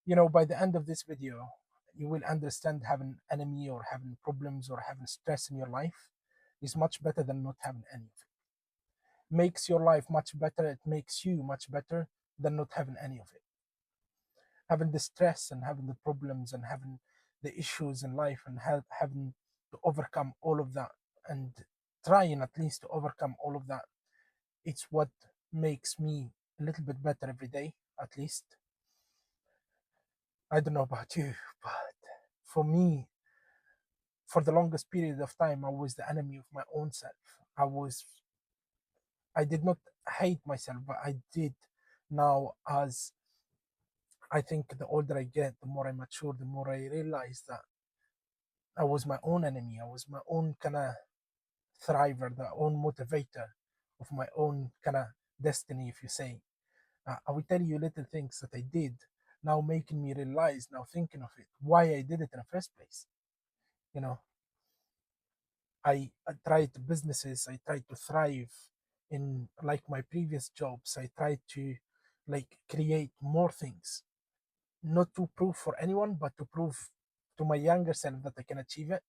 By the end of this video, you will understand having enemy or having problems or having stress in your life is much better than not having any of it. Makes your life much better. It makes you much better than not having any of it. Having the stress and having the problems and having the issues in life and having to overcome all of that and trying at least to overcome all of that, it's what makes me a little bit better every day, at least. I don't know about you, but for me, for the longest period of time, I was the enemy of my own self. I did not hate myself, but I did. Now, as I think the older I get, the more I mature, the more I realize that I was my own enemy. I was my own kind of thriver, the own motivator of my own kind of destiny, if you say. I will tell you little things that I did, now making me realize, now thinking of it, why I did it in the first place. You know, I tried businesses, I tried to thrive in like my previous jobs. I tried to like create more things, not to prove for anyone, but to prove to my younger self that I can achieve it.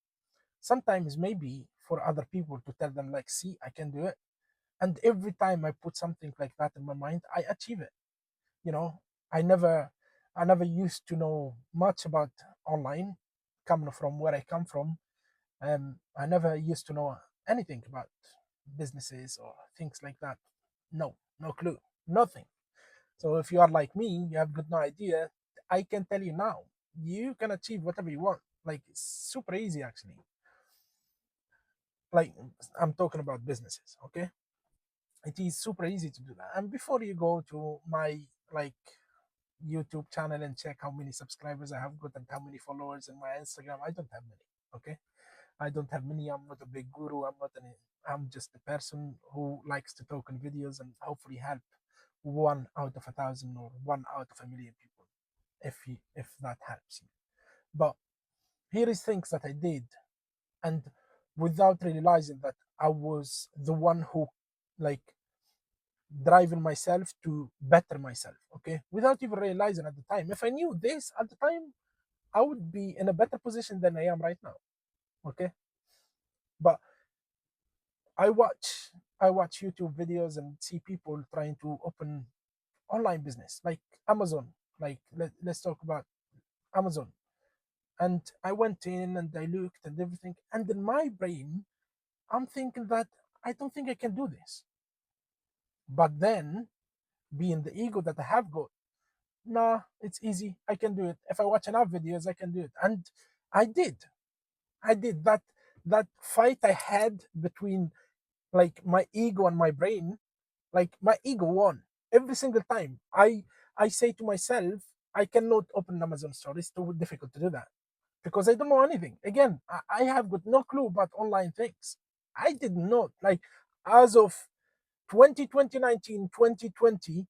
Sometimes maybe for other people to tell them like, see, I can do it. And every time I put something like that in my mind, I achieve it. You know, I never I never used to know much about online, coming from where I come from. I never used to know anything about businesses or things like that. No, no clue, nothing. So if you are like me, you have got no idea. I can tell you now, you can achieve whatever you want. Like it's super easy, actually. Like I'm talking about businesses, okay? It is super easy to do that. And before you go to my like YouTube channel and check how many subscribers I have got and how many followers in my Instagram, I don't have many. Okay, I don't have many. I'm not a big guru. I'm just a person who likes to talk in videos and hopefully help 1 out of 1,000 or 1 out of 1 million people, if that helps you. But here is things that I did, and without realizing that I was the one who like driving myself to better myself. Okay, without even realizing at the time. If I knew this at the time, I would be in a better position than I am right now. Okay, but I watch I watch YouTube videos and see people trying to open online business like Amazon. Like let's talk about Amazon. And I went in and I looked and everything. And in my brain, I'm thinking that I don't think I can do this. But then, being the ego that I have got, nah, it's easy. I can do it. If I watch enough videos, I can do it. And I did. I did that fight I had between like my ego and my brain. Like my ego won every single time. I say to myself, I cannot open an Amazon store. It's too difficult to do that because I don't know anything. Again, I have got no clue about online things. I did not like as of 2019, 2020.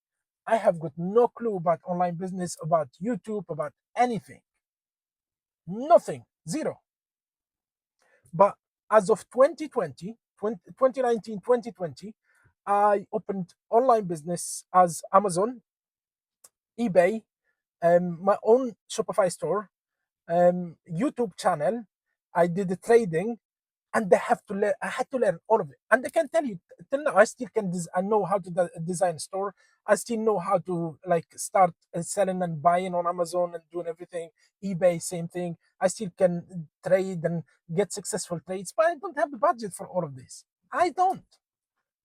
I have got no clue about online business, about YouTube, about anything. Nothing. Zero. But as of 2020, 2019, 2020, I opened online business as Amazon, eBay, my own Shopify store, YouTube channel. I did the trading, and they have to learn. I had to learn all of it, and I can tell you till now, I still can. I know how to design a store. I still know how to like start selling and buying on Amazon and doing everything. eBay, same thing. I still can trade and get successful trades, but I don't have the budget for all of this. I don't.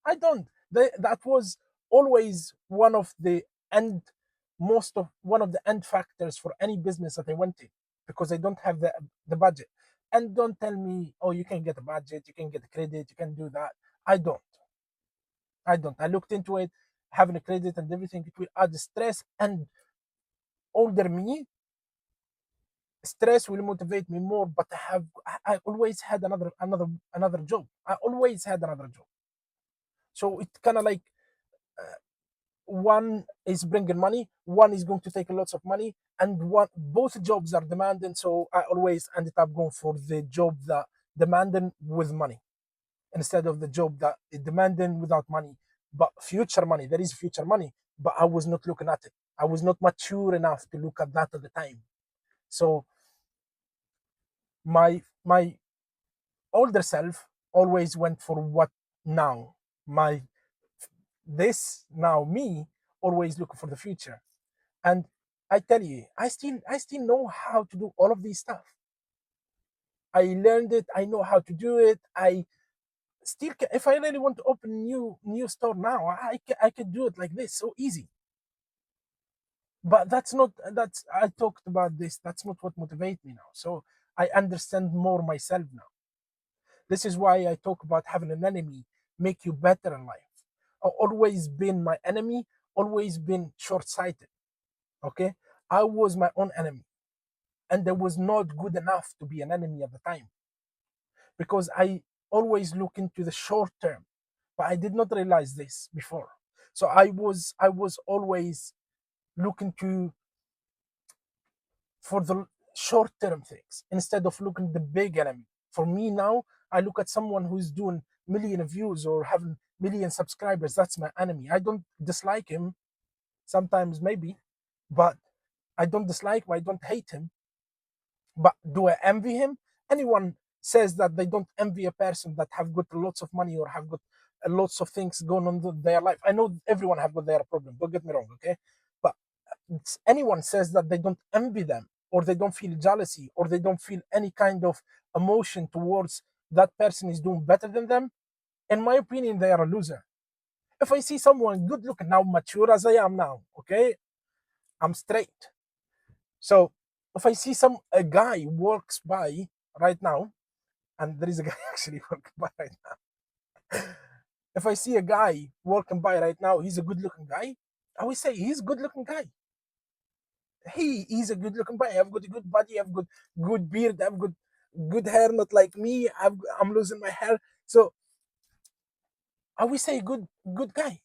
I don't. That was always one of the end, most of one of the end factors for any business that I went in, because I don't have the budget. And don't tell me, oh, you can get a budget, you can get a credit, you can do that. I don't. I don't. I looked into it, having a credit and everything. It will add stress, and older me, stress will motivate me more. But I always had another job. I always had another job. So it kind of like one is bringing money, one is going to take lots of money, and one both jobs are demanding. So I always ended up going for the job that demanding with money instead of the job that is demanding without money, but future money. There is future money, but I was not looking at it. I was not mature enough to look at that at the time. So my older self always went for what now. My this now me always looking for the future. And I tell you, I still know how to do all of these stuff. I learned it. I know how to do it. I still can, if I really want to open new store now, I can do it like this so easy. But that's I talked about this. That's not what motivates me now. So I understand more myself now. This is why I talk about having an enemy make you better in life. Always been my enemy, always been short-sighted. Okay, I was my own enemy, and I was not good enough to be an enemy at the time because I always look into the short term, but I did not realize this before. So I was always looking to for the short term things instead of looking at the big enemy. For me now, I look at someone who's doing million views or having million subscribers. That's my enemy. I don't dislike him. Sometimes maybe, but I don't dislike him. I don't hate him. But do I envy him? Anyone says that they don't envy a person that have got lots of money or have got lots of things going on in their life. I know everyone have got their problem. Don't get me wrong, okay? But anyone says that they don't envy them or they don't feel jealousy or they don't feel any kind of emotion towards that person is doing better than them, in my opinion, they are a loser. If I see someone good looking now, mature as I am now, okay, I'm straight. So if I see a guy walks by right now, and there is a guy actually walking by right now. If I see a guy walking by right now, he's a good looking guy. I would say he's a good looking guy. He's a good looking guy. I've got a good body. I've got good beard. I've got good hair, not like me. I'm losing my hair. So I would say good guy.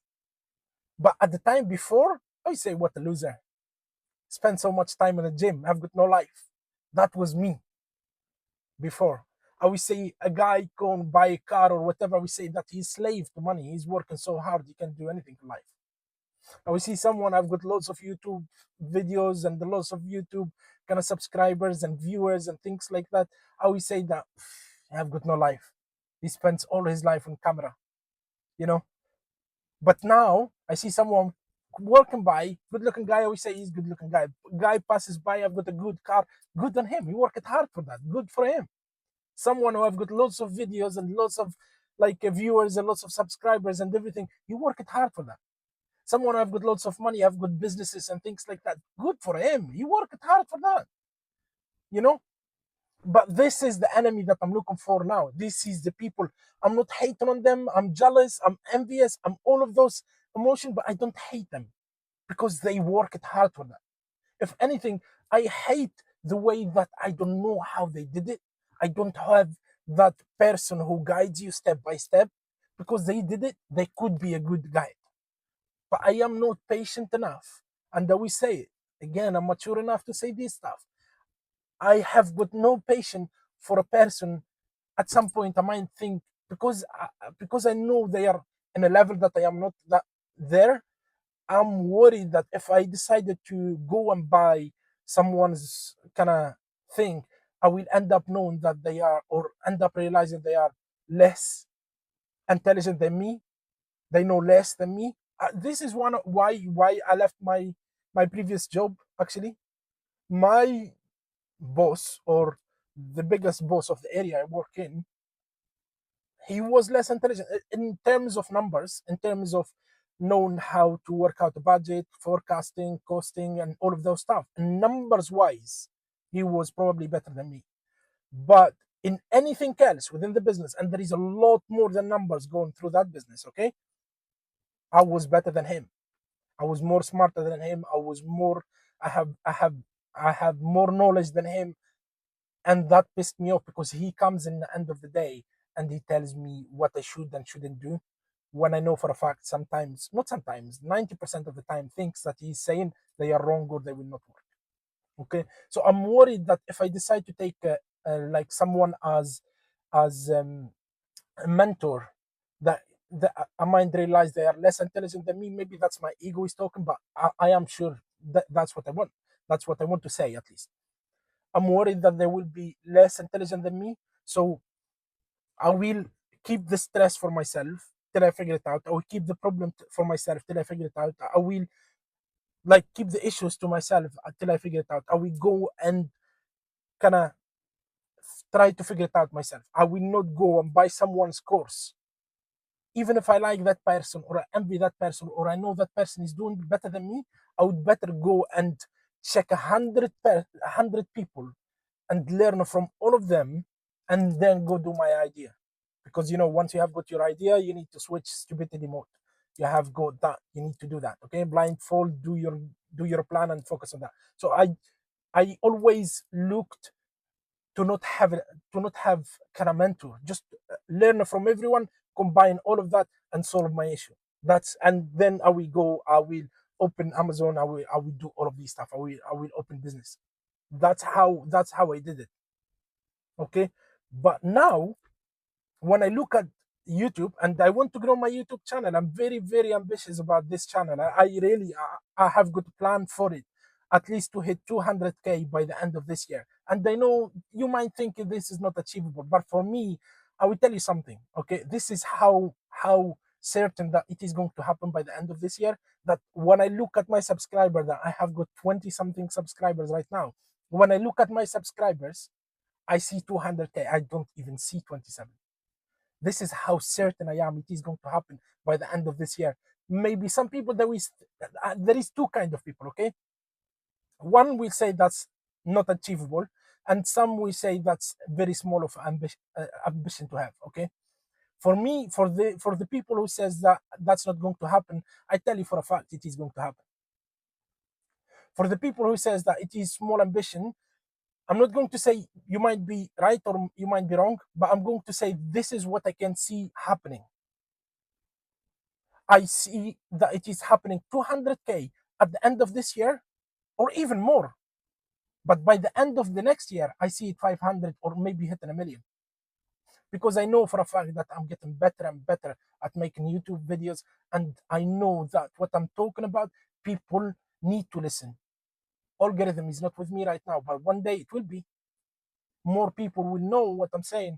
But at the time before, I would say what a loser. Spend so much time in the gym. I've got no life. That was me before. I would say a guy go and buy a car or whatever. We say that he's slave to money. He's working so hard he can't do anything in life. I will see someone, I've got lots of YouTube videos and lots of YouTube kind of subscribers and viewers and things like that. I will say that I've got no life. He spends all his life on camera, you know. But now I see someone walking by, good looking guy. I always say he's good looking guy. Guy passes by, I've got a good car. Good on him. He worked hard for that. Good for him. Someone who have got lots of videos and lots of viewers and lots of subscribers and everything. He worked hard for that. Someone I've got lots of money, I've got businesses and things like that. Good for him. He worked hard for that, you know. But this is the enemy that I'm looking for now. This is the people. I'm not hating on them. I'm jealous. I'm envious. I'm all of those emotions, but I don't hate them because they worked hard for that. If anything, I hate the way that I don't know how they did it. I don't have that person who guides you step by step because they did it. They could be a good guide. But I am not patient enough. And I will say it again, I'm mature enough to say this stuff. I have got no patience for a person. At some point, I might think because I know they are in a level that I am not that there. I'm worried that if I decided to go and buy someone's kind of thing, I will end up knowing that they are, or end up realizing they are less intelligent than me. They know less than me. This is why I left my previous job. Actually, my boss, or the biggest boss of the area I work in, he was less intelligent in terms of numbers, in terms of knowing how to work out a budget, forecasting, costing, and all of those stuff. And numbers wise, he was probably better than me. But in anything else within the business, and there is a lot more than numbers going through that business, okay? I was better than him. I was more smarter than him. I was more. I have. I have. I have more knowledge than him, and that pissed me off because he comes in the end of the day and he tells me what I should and shouldn't do. When I know for a fact, sometimes, not sometimes, 90% of the time, things that he's saying they are wrong or they will not work. Okay, so I'm worried that if I decide to take like someone as a mentor, that I might realize they are less intelligent than me. Maybe that's my ego is talking, but I am sure That's what I want. That's what I want to say, at least. I'm worried that they will be less intelligent than me. So I will keep the stress for myself till I figure it out. I will keep the problem for myself till I figure it out. I will like keep the issues to myself until I figure it out. I will go and kind of try to figure it out myself. I will not go and buy someone's course. Even if I like that person or I envy that person or I know that person is doing better than me, I would better go and check 100 people and learn from all of them and then go do my idea. Because once you have got your idea, you need to switch stupidity mode. You have got that. You need to do that. Okay, blindfold, do your plan and focus on that. So I always looked to not have kind of mentor. Just learn from everyone, combine all of that, and solve my issue. And then I will go. I will open Amazon. I will do all of these stuff. I will open business. That's how I did it. Okay, but now when I look at YouTube and I want to grow my YouTube channel, I'm very, very ambitious about this channel. I really, I have got a plan for it, at least to hit 200K by the end of this year. And I know you might think this is not achievable, but for me, I will tell you something. Okay, this is how certain that it is going to happen by the end of this year. That when I look at my subscriber, that I have got 20 something subscribers right now. When I look at my subscribers, I see 200K. I don't even see 27. This is how certain I am it is going to happen by the end of this year. Maybe some people there is two kind of people. Okay, one will say that's not achievable, and some will say that's very small of ambition to have. Okay, for me, for the people who says that that's not going to happen, I tell you for a fact it is going to happen. For the people who says that it is small ambition, I'm not going to say you might be right or you might be wrong, but I'm going to say this is what I can see happening. I see that it is happening 200K at the end of this year or even more. But by the end of the next year, I see it 500 or maybe hitting a million. Because I know for a fact that I'm getting better and better at making YouTube videos. And I know that what I'm talking about, people need to listen. Algorithm is not with me right now, but one day it will be. More people will know what I'm saying.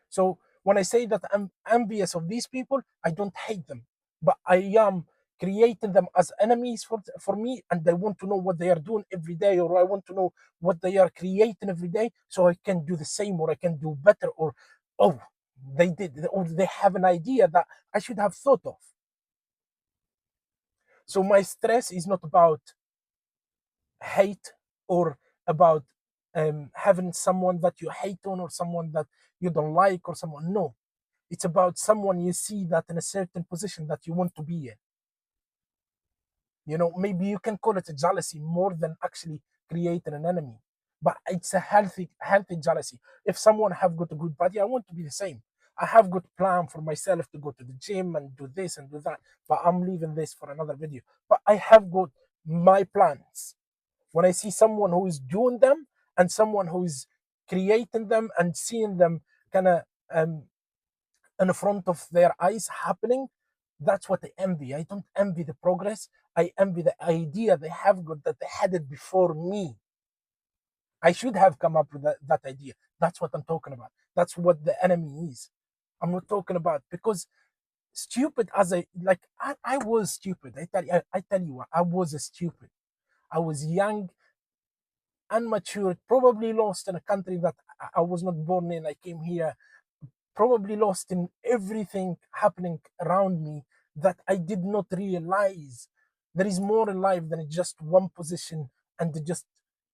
So when I say that I'm envious of these people, I don't hate them, but I am creating them as enemies for me, and I want to know what they are doing every day, or I want to know what they are creating every day, so I can do the same, or I can do better, or oh, they did, or they have an idea that I should have thought of. So my stress is not about hate or about having someone that you hate on or someone that you don't like or someone. No, it's about someone you see that in a certain position that you want to be in. Maybe you can call it a jealousy more than actually creating an enemy, but it's a healthy jealousy. If someone have got a good body, I want to be the same. I have got plan for myself to go to the gym and do this and do that, but I'm leaving this for another video. But I have got my plans. When I see someone who is doing them and someone who is creating them and seeing them kind of um, in front of their eyes happening, that's what I envy. I don't envy the progress. I envy the idea they have got that they had it before me. I should have come up with that idea. That's what I'm talking about. That's what the enemy is. I'm not talking about because stupid as I was stupid. I tell you what, I was a stupid. I was young, unmatured, probably lost in a country that I was not born in. I came here probably lost in everything happening around me that I did not realize there is more in life than just one position and to just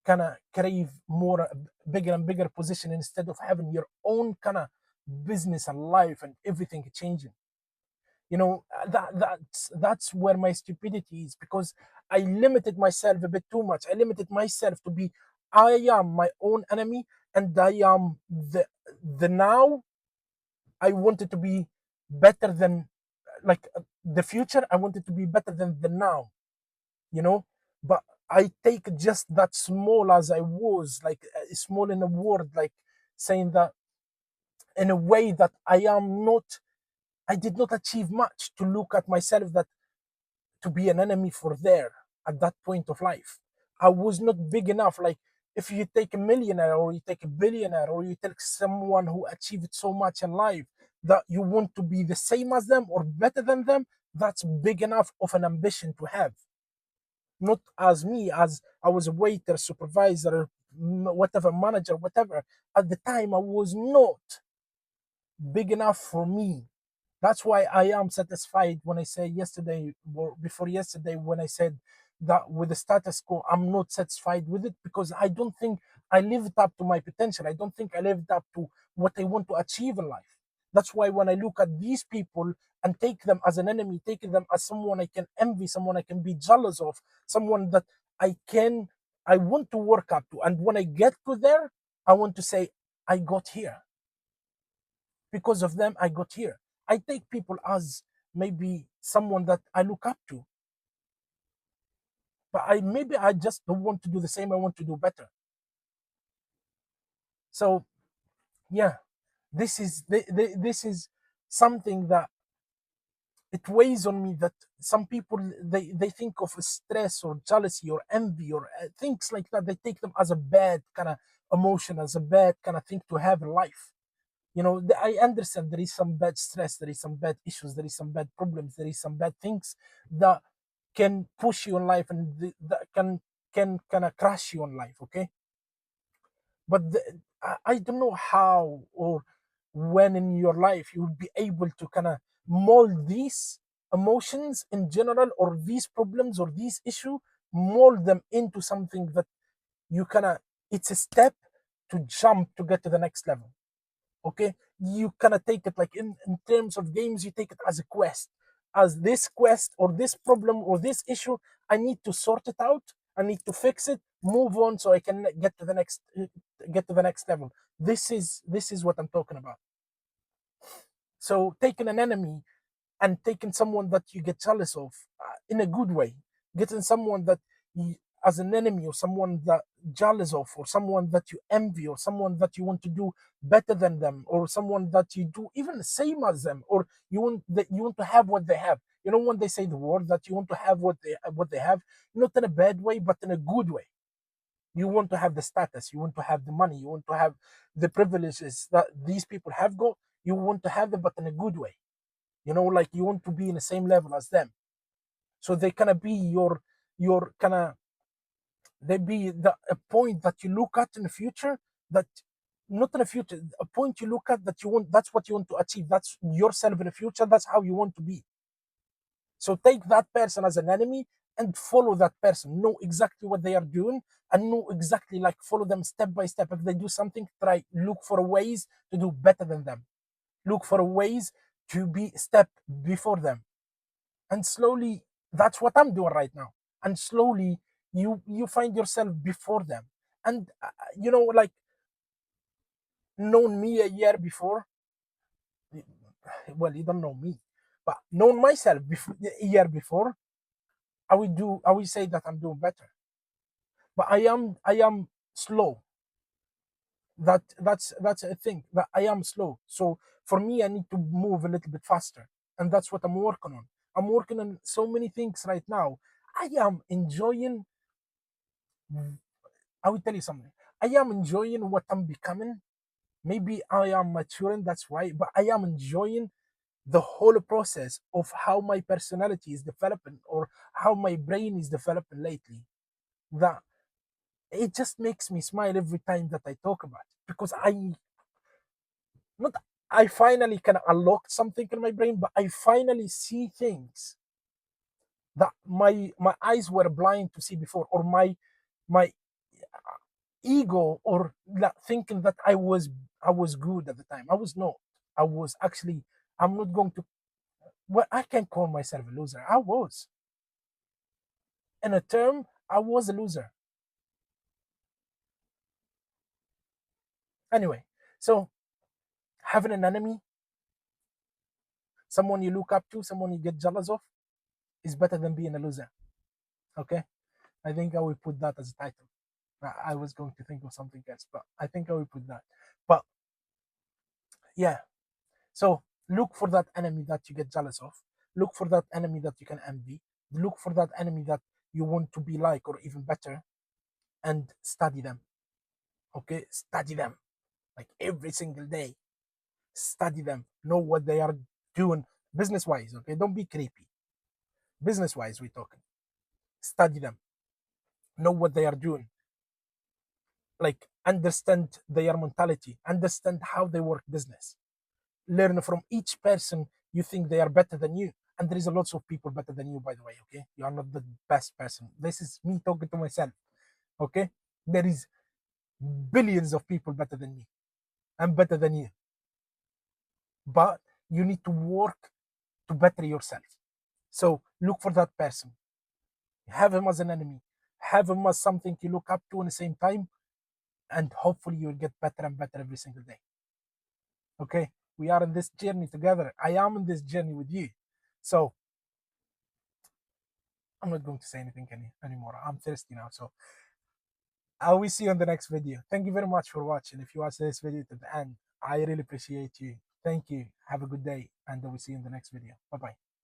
kind of crave more bigger and bigger position instead of having your own kind of business and life and everything changing. That's where my stupidity is, because I limited myself a bit too much. I limited myself to be, I am my own enemy, and I am the now. I wanted to be better than, the future. I wanted to be better than the now, you know. But I take just that small as I was, like small in a word, like saying that in a way that I am not. I did not achieve much to look at myself that to be an enemy for there. at that point of life. I was not big enough. Like, if you take a millionaire or you take a billionaire or you take someone who achieved so much in life that you want to be the same as them or better than them, that's big enough of an ambition to have. Not as me, as I was a waiter, supervisor, whatever, manager, whatever. At the time, I was not big enough for me. That's why I am satisfied when I say yesterday or before yesterday when I said that with the status quo, I'm not satisfied with it because I don't think I lived up to my potential. I don't think I lived up to what I want to achieve in life. That's why when I look at these people and take them as an enemy, take them as someone I can envy, someone I can be jealous of, someone that I want to work up to. And when I get to there, I want to say, I got here because of them. I got here. I take people as maybe someone that I look up to, but I just don't want to do the same. I want to do better. So yeah, this is something that it weighs on me, that some people, they think of stress or jealousy or envy or things like that. They take them as a bad kind of emotion, as a bad kind of thing to have in life. I understand there is some bad stress, there is some bad issues, there is some bad problems, there is some bad things that can push you in life, and that can kind of crash you in life. Okay, but I don't know how or when in your life you will be able to kind of mold these emotions in general, or these problems or these issue, mold them into something that you kind of, it's a step to jump to get to the next level. Okay, you kind of take it like in terms of games, you take it as a quest, as this quest or this problem or this issue, I need to sort it out, I need to fix it, move on, so I can get to the next level. This is what I'm talking about. So taking an enemy and taking someone that you get jealous of, in a good way, getting someone that you, as an enemy, or someone that jealous of, or someone that you envy, or someone that you want to do better than them, or someone that you do even the same as them, or you want to have what they have. When they say the word that you want to have what they have, not in a bad way, but in a good way. You want to have the status, you want to have the money, you want to have the privileges that these people have got. You want to have them, but in a good way. Like, you want to be in the same level as them, so they kind of be your kind of, they be a point that you look at in the future, that not in the future, a point you look at that you want, that's what you want to achieve, that's yourself in the future, that's how you want to be. So take that person as an enemy and follow that person, know exactly what they are doing, and know exactly, like, follow them step by step. If they do something, try look for ways to do better than them, look for ways to be step before them. And slowly, that's what I'm doing right now. And slowly, you find yourself before them. And like, known me a year before, well, you don't know me, but known myself before a year before, I will say that I'm doing better. But I am slow. That's a thing, that I am slow. So for me, I need to move a little bit faster, and that's what I'm working on. I'm working on so many things right now. I am enjoying. I will tell you something. I am enjoying what I'm becoming. Maybe I am maturing, that's why, but I am enjoying the whole process of how my personality is developing, or how my brain is developing lately. That it just makes me smile every time that I talk about it, because not I finally can unlock something in my brain, but I finally see things that my eyes were blind to see before, or my ego, or thinking that I was good at the time. I was not. I was actually. I'm not going to. Well, I can call myself a loser. I was, in a term, I was a loser. Anyway, so having an enemy, someone you look up to, someone you get jealous of, is better than being a loser. Okay, I think I will put that as a title. I was going to think of something else, but I think I will put that. But yeah, so look for that enemy that you get jealous of. Look for that enemy that you can envy. Look for that enemy that you want to be like or even better, and study them. Okay, study them like every single day. Study them, know what they are doing business wise. Okay, don't be creepy. Business wise, we're talking. Study them, know what they are doing, like understand their mentality, understand how they work business, learn from each person you think they are better than you. And there is a lots of people better than you, by the way. Okay, you are not the best person. This is me talking to myself. Okay, there is billions of people better than me and better than you, but you need to work to better yourself. So look for that person, have him as an enemy, have him as something you look up to in the same time, and hopefully you'll get better and better every single day. Okay, we are in this journey together. I am in this journey with you. So I'm not going to say anything anymore. I'm thirsty now. So I will see you in the next video. Thank you very much for watching. If you watch this video to the end, I really appreciate you. Thank you. Have a good day, and I will see you in the next video. Bye bye.